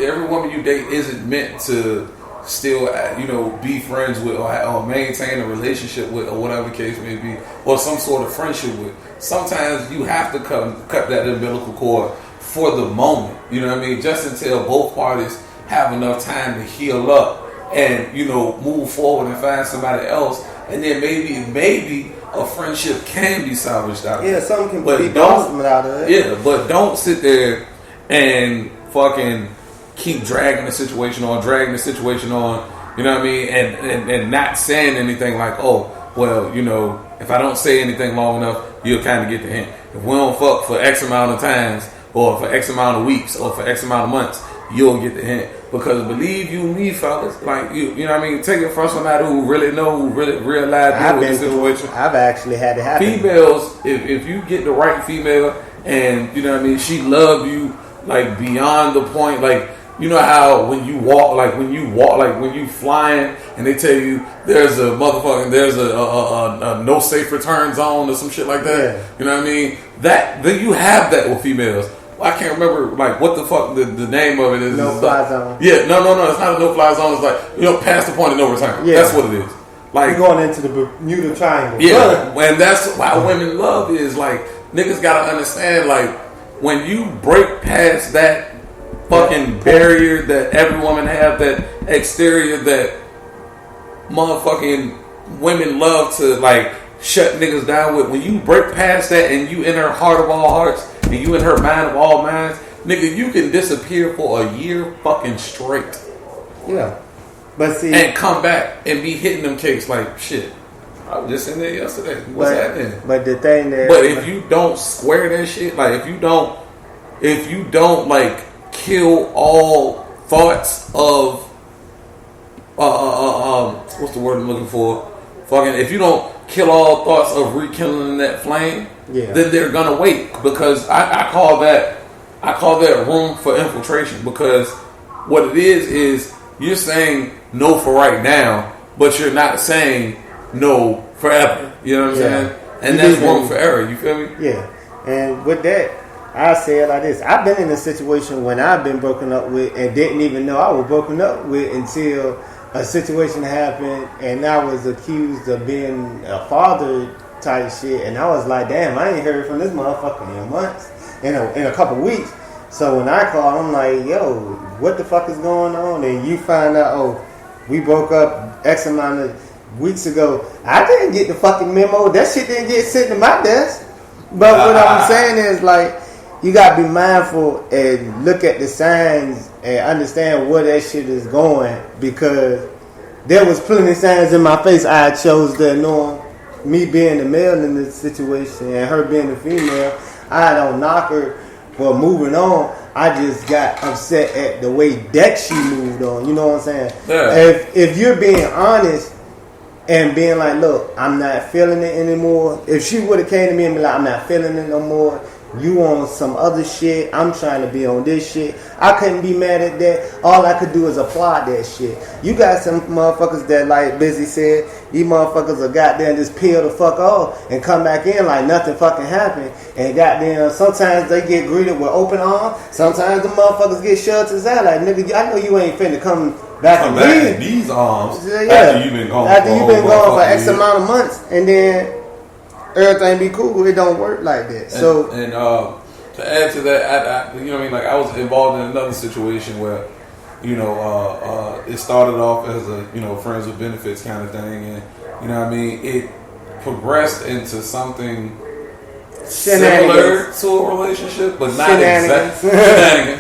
every woman you date isn't meant to still, be friends with or maintain a relationship with or whatever the case may be, or some sort of friendship with. Sometimes you have to cut that umbilical cord for the moment. You know what I mean? Just until both parties have enough time to heal up and move forward and find somebody else, and then maybe a friendship can be salvaged out of it. Yeah, something can be blossomed out of it. Yeah, but don't sit there and fucking keep dragging the situation on, you know what I mean, and not saying anything like, oh, well, if I don't say anything long enough, you'll kind of get the hint. If we don't fuck for X amount of times, or for X amount of weeks, or for X amount of months, you'll get the hint. Because believe you me, fellas, like you know what I mean, take it from somebody who really realize deal with the situation. I've actually had it happen. Females, if you get the right female, and you know what I mean, she love you like beyond the point, like you know how when you flying and they tell you there's a no safe return zone or some shit like that. Yeah. You know what I mean? Then you have that with females. I can't remember like what the fuck the name of it is. No fly zone. Yeah, no. It's not a no fly zone. It's like past the point of no return. Yeah. That's what it is. Like you're going into the Bermuda Triangle. Yeah, and that's why women love is like niggas gotta understand like when you break past that fucking barrier that every woman have, that exterior that motherfucking women love to like shut niggas down with. When you break past that and you in her heart of all hearts and you in her mind of all minds, nigga, you can disappear for a year fucking straight. Yeah. But see, and come back and be hitting them cakes like shit. I was just in there yesterday. What's happening? But the thing that, but if you don't square that shit, like if you don't like kill all thoughts of what's the word I'm looking for? Fucking, if you don't kill all thoughts of rekindling that flame, then they're gonna wait, because I call that room for infiltration, because what it is you're saying no for right now, but you're not saying no forever. You know what I'm saying? And that's room for error. You feel me? Yeah. And with that, I say it like this. I've been in a situation when I've been broken up with and didn't even know I was broken up with until a situation happened and I was accused of being a father type shit. And I was like, damn, I ain't heard from this motherfucker in months, in a couple weeks. So when I called, I'm like, yo, what the fuck is going on? And you find out, oh, we broke up X amount of weeks ago. I didn't get the fucking memo. That shit didn't get sent to my desk. But what I'm saying is, like, you gotta be mindful and look at the signs and understand where that shit is going, because there was plenty of signs in my face. I chose to ignore. Me being the male in this situation and her being the female, I don't knock her for moving on. I just got upset at the way that she moved on. You know what I'm saying? Yeah. If you're being honest and being like, look, I'm not feeling it anymore. If she would have came to me and be like, I'm not feeling it no more, you on some other shit, I'm trying to be on this shit, I couldn't be mad at that. All I could do is apply that shit. You got some motherfuckers that, like Busy said, these motherfuckers are goddamn just peel the fuck off and come back in like nothing fucking happened. And goddamn, sometimes they get greeted with open arms. Sometimes the motherfuckers get shoved to the side like, nigga, I know you ain't finna come back in these arms after you've been gone for X amount of months, and then everything be cool. It don't work like that. And to add to that, you know what I mean? Like I was involved in another situation where, it started off as a, friends with benefits kind of thing, and you know what I mean? It progressed into something similar to a relationship, but not exactly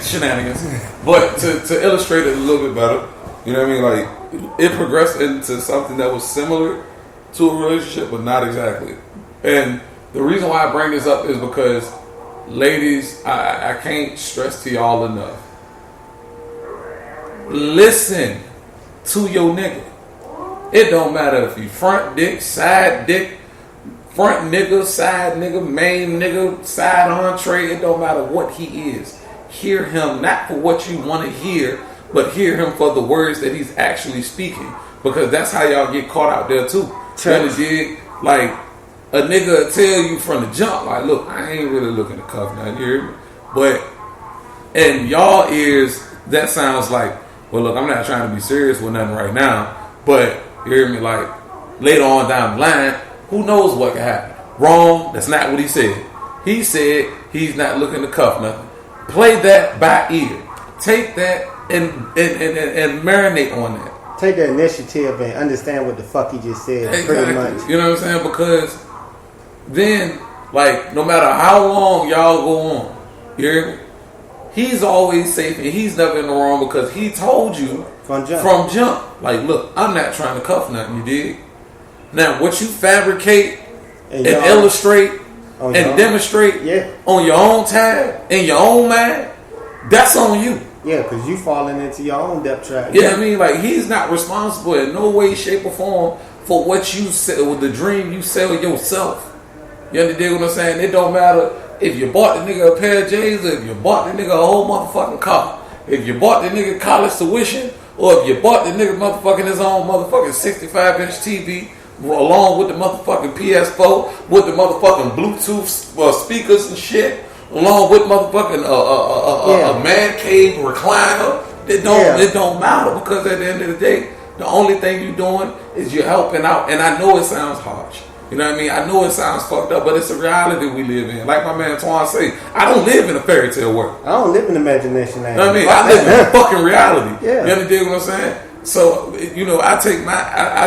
shenanigans. But to illustrate it a little bit better, you know what I mean? Like it progressed into something that was similar to a relationship, but not exactly. And the reason why I bring this up is because, ladies, I can't stress to y'all enough. Listen to your nigga. It don't matter if you front dick, front nigga, side nigga, main nigga, side entree. It don't matter what he is. Hear him not for what you want to hear, but hear him for the words that he's actually speaking. Because that's how y'all get caught out there too. Like, a nigga tell you from the jump, like, look, I ain't really looking to cuff now, you hear me? But in y'all ears, that sounds like, well, look, I'm not trying to be serious with nothing right now, but you hear me, like later on down the line, who knows what can happen? Wrong. That's not what he said. He said he's not looking to cuff nothing. Play that by ear. Take that and marinate on that. Take the initiative and understand what the fuck he just said. Exactly. Pretty much. You know what I'm saying? Because then, like, no matter how long y'all go on, you hear me? He's always safe and he's never in the wrong because he told you from jump. Like, look, I'm not trying to cuff nothing, you dig? Now, what you fabricate and illustrate and demonstrate on your own time, in your own mind, that's on you. Yeah, because you falling into your own depth trap. Yeah, I mean, like, he's not responsible in no way, shape, or form for what you sell, with the dream you sell yourself. You understand what I'm saying? It don't matter if you bought the nigga a pair of J's or if you bought the nigga a whole motherfucking car. If you bought the nigga college tuition or if you bought the nigga motherfucking his own motherfucking 65-inch TV along with the motherfucking PS4 with the motherfucking Bluetooth speakers and shit, along with motherfucking a man cave recliner. It don't matter because at the end of the day, the only thing you're doing is you're helping out. And I know it sounds harsh. You know what I mean? I know it sounds fucked up, but it's a reality we live in. Like my man Twan say, I don't live in a fairy tale world. I don't live in imagination. You know what I mean? I live in fucking reality. Yeah. You understand what I'm saying? So, you know, I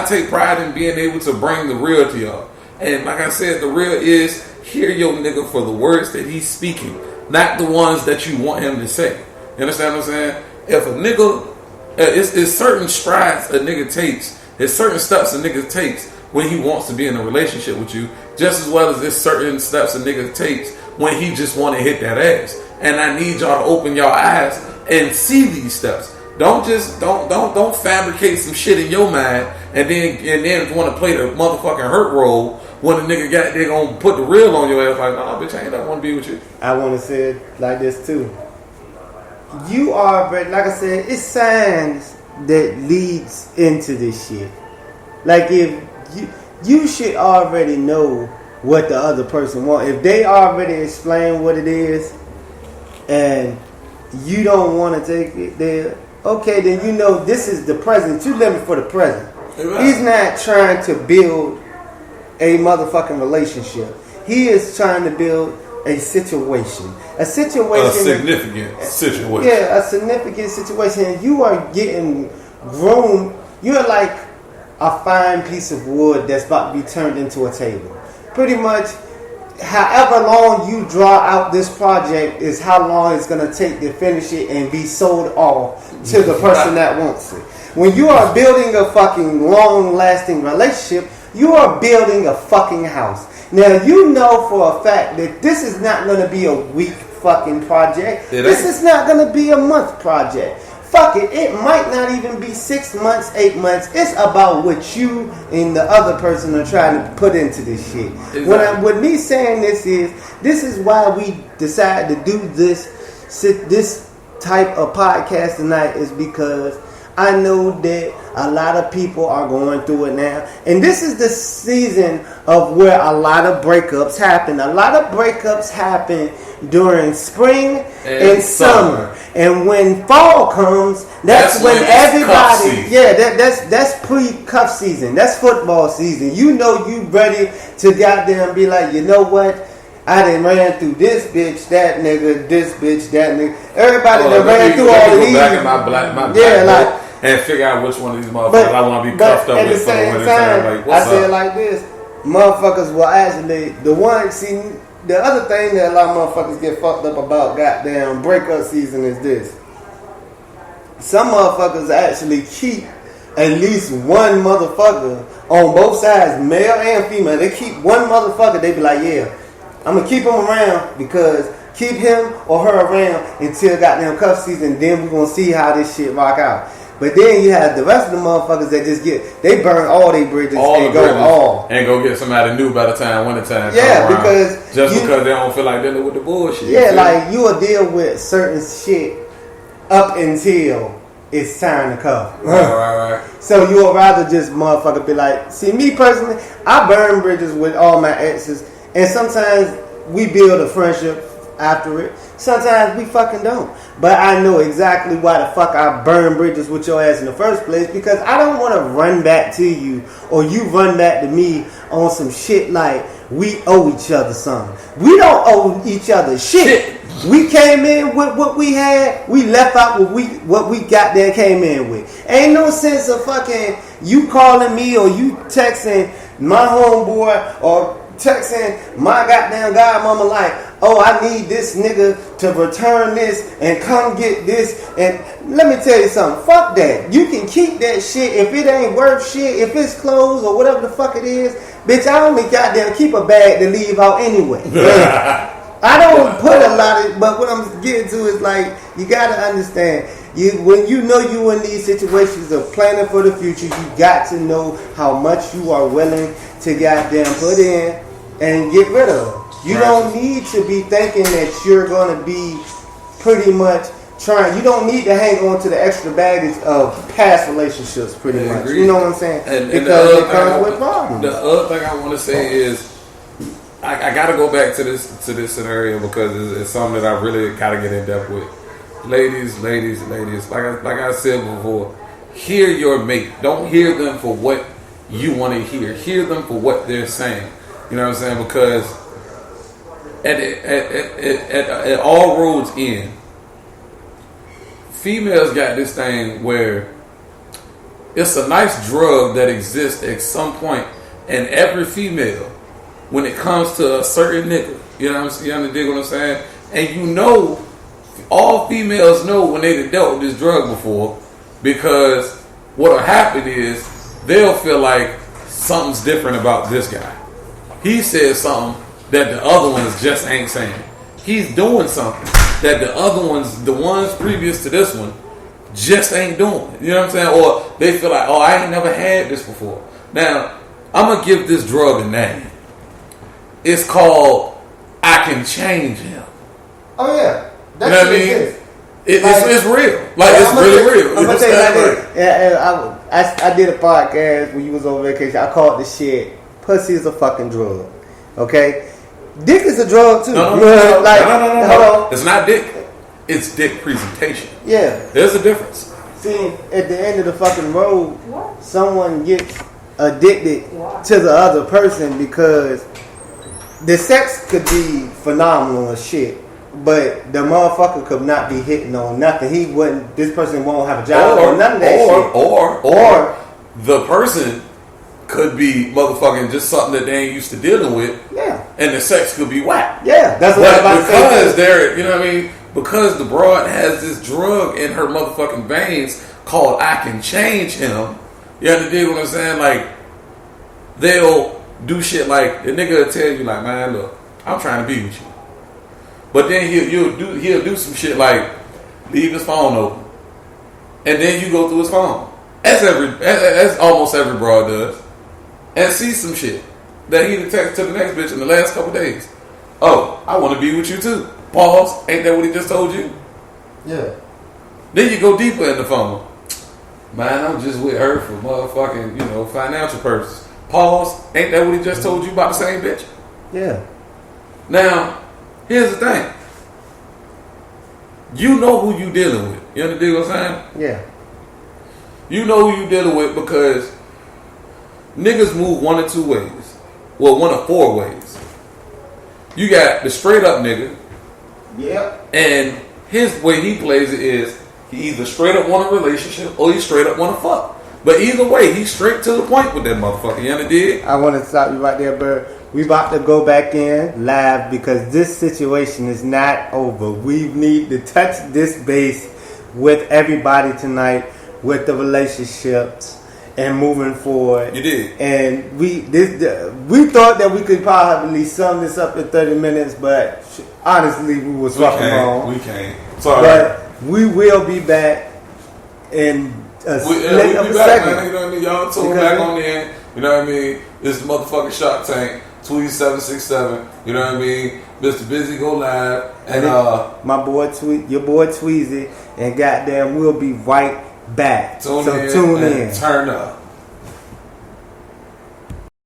take pride in being able to bring the real to y'all. And like I said, the real is hear your nigga for the words that he's speaking, not the ones that you want him to say. You understand what I'm saying? If a nigga, it's certain strides a nigga takes, there's certain steps a nigga takes when he wants to be in a relationship with you, just as well as there's certain steps a nigga takes when he just want to hit that ass. And I need y'all to open your eyes and see these steps. Don't fabricate some shit in your mind and then want to play the motherfucking hurt role when a nigga they gonna put the real on your ass like, nah, bitch, I ain't that want to be with you. I want to say it like this too. You are, like I said, it's signs that leads into this shit. Like if you should already know what the other person wants. If they already explain what it is and you don't want to take it there, okay, then you know this is the present. You living for the present. Right. He's not trying to build a motherfucking relationship. He is trying to build a situation. A significant situation. Yeah, a significant situation. And you are getting groomed. You're like a fine piece of wood that's about to be turned into a table. Pretty much, however long you draw out this project is how long it's going to take to finish it and be sold off to the person that wants it. When you are building a fucking long-lasting relationship, you are building a fucking house. Now, you know for a fact that this is not going to be a week fucking project. This is not going to be a month project. Fuck it. It might not even be 6 months, 8 months. It's about what you and the other person are trying to put into this shit. Exactly. With me saying this is why we decided to do this type of podcast tonight is because I know that a lot of people are going through it now. And this is the season of where a lot of breakups happen. A lot of breakups happen during spring and summer. And when fall comes, that's when everybody, that's pre-cuff season. That's football season. You know you ready to goddamn be like, you know what? I done ran through this bitch, that nigga, this bitch, that nigga. Everybody done ran through all of these. Back in my black and figure out which one of these motherfuckers I want to be cuffed up with. At the same time, like, I say it like this. Motherfuckers will actually, the other thing that a lot of motherfuckers get fucked up about goddamn breakup season is this. Some motherfuckers actually keep at least one motherfucker on both sides, male and female. They keep one motherfucker, they be like, yeah, I'm going to keep him around because keep him or her around until goddamn cuff season, then we're going to see how this shit rock out. But then you have the rest of the motherfuckers that just they burn all their bridges and go get somebody new by the time wintertime come around. Because because they don't feel like dealing with the bullshit. Yeah, like you will deal with certain shit up until it's time to cuff. Right. So you would rather just motherfucker be like, see me personally, I burn bridges with all my exes, and sometimes we build a friendship after it. Sometimes we fucking don't. But I know exactly why the fuck I burn bridges with your ass in the first place, because I don't want to run back to you or you run back to me on some shit like we owe each other something. We don't owe each other shit. We came in with what we had. We left out what we got there came in with. Ain't no sense of fucking you calling me or you texting my homeboy or texting my goddamn godmama like, oh, I need this nigga to return this and come get this. And let me tell you something. Fuck that. You can keep that shit if it ain't worth shit. If it's clothes or whatever the fuck it is, bitch, I only goddamn keep a bag to leave out anyway. I don't put a lot of, but what I'm getting to is like, you gotta understand, when you know you in these situations of planning for the future, you got to know how much you are willing to goddamn put in and get rid of. You don't need to be thinking that you're gonna be pretty much trying. You don't need to hang on to the extra baggage of past relationships, pretty much. Agreed. You know what I'm saying? And because it comes with problems. The other thing I want to say is, I got to go back to this scenario because it's something that I really got to get in depth with. Ladies. Like I said before, hear your mate. Don't hear them for what you want to hear. Hear them for what they're saying. You know what I'm saying? Because at all roads end, females got this thing where it's a nice drug that exists at some point, and every female, when it comes to a certain nigga, you know what I'm saying? You dig what I'm saying? And you know, all females know when they dealt with this drug before, because what'll happen is they'll feel like something's different about this guy. He says something that the other ones just ain't saying. He's doing something that the ones previous to this one, just ain't doing. You know what I'm saying? Or they feel like, oh, I ain't never had this before. Now, I'm going to give this drug a name. It's called I Can Change Him. Oh, yeah. That's, you know what I mean? It's real. Like, it's really real. I'm going to tell you like this. I did a podcast when you was on vacation. I called this shit, Pussy is a fucking drug. Okay? Dick is a drug, too. No. Hold on. It's not dick. It's dick presentation. Yeah. There's a difference. See, at the end of the fucking road, someone gets addicted to the other person because the sex could be phenomenal as shit, but the motherfucker could not be hitting on nothing. This person won't have a job or none of that shit. Or the person could be motherfucking just something that they ain't used to dealing with. Yeah. And the sex could be whack. Yeah, that's what I'm about to say. Because they're, you know what I mean? Because the broad has this drug in her motherfucking veins called I Can Change Him. You have to dig what I'm saying? Like, they'll do shit like, the nigga will tell you like, man, look, I'm trying to be with you. But then he'll do some shit like leave his phone open. And then you go through his phone. That's almost every broad does. And see some shit that he'd text to the next bitch in the last couple days. Oh, I want to be with you too. Pause. Ain't that what he just told you? Yeah. Then you go deeper in the phone. Man, I'm just with her for motherfucking, financial purposes. Pause. Ain't that what he just told you about the same bitch? Yeah. Now, here's the thing. You know who you dealing with. You understand what I'm saying? Yeah. You know who you dealing with because niggas move one of two ways. Well, one of four ways. You got the straight up nigga. Yep. And his way he plays it is he either straight up want a relationship or he straight up want to fuck. But either way, he's straight to the point with that motherfucker. You understand? I want to stop you right there, Bird. We about to go back in live because this situation is not over. We need to touch this base with everybody tonight with the relationships and moving forward. You did. And we thought that we could probably sum this up in 30 minutes, but honestly, we was fucking wrong. We can't. Sorry. But we will be back in a split of a second. Man, you know what I mean? Y'all tune back on in. You know what I mean? This is motherfucking Shark Tank. Tweety 767. You know what I mean? Mr. Busy go live. And my boy your boy Tweezy. And goddamn, we'll be right back. Tune in. Turn up.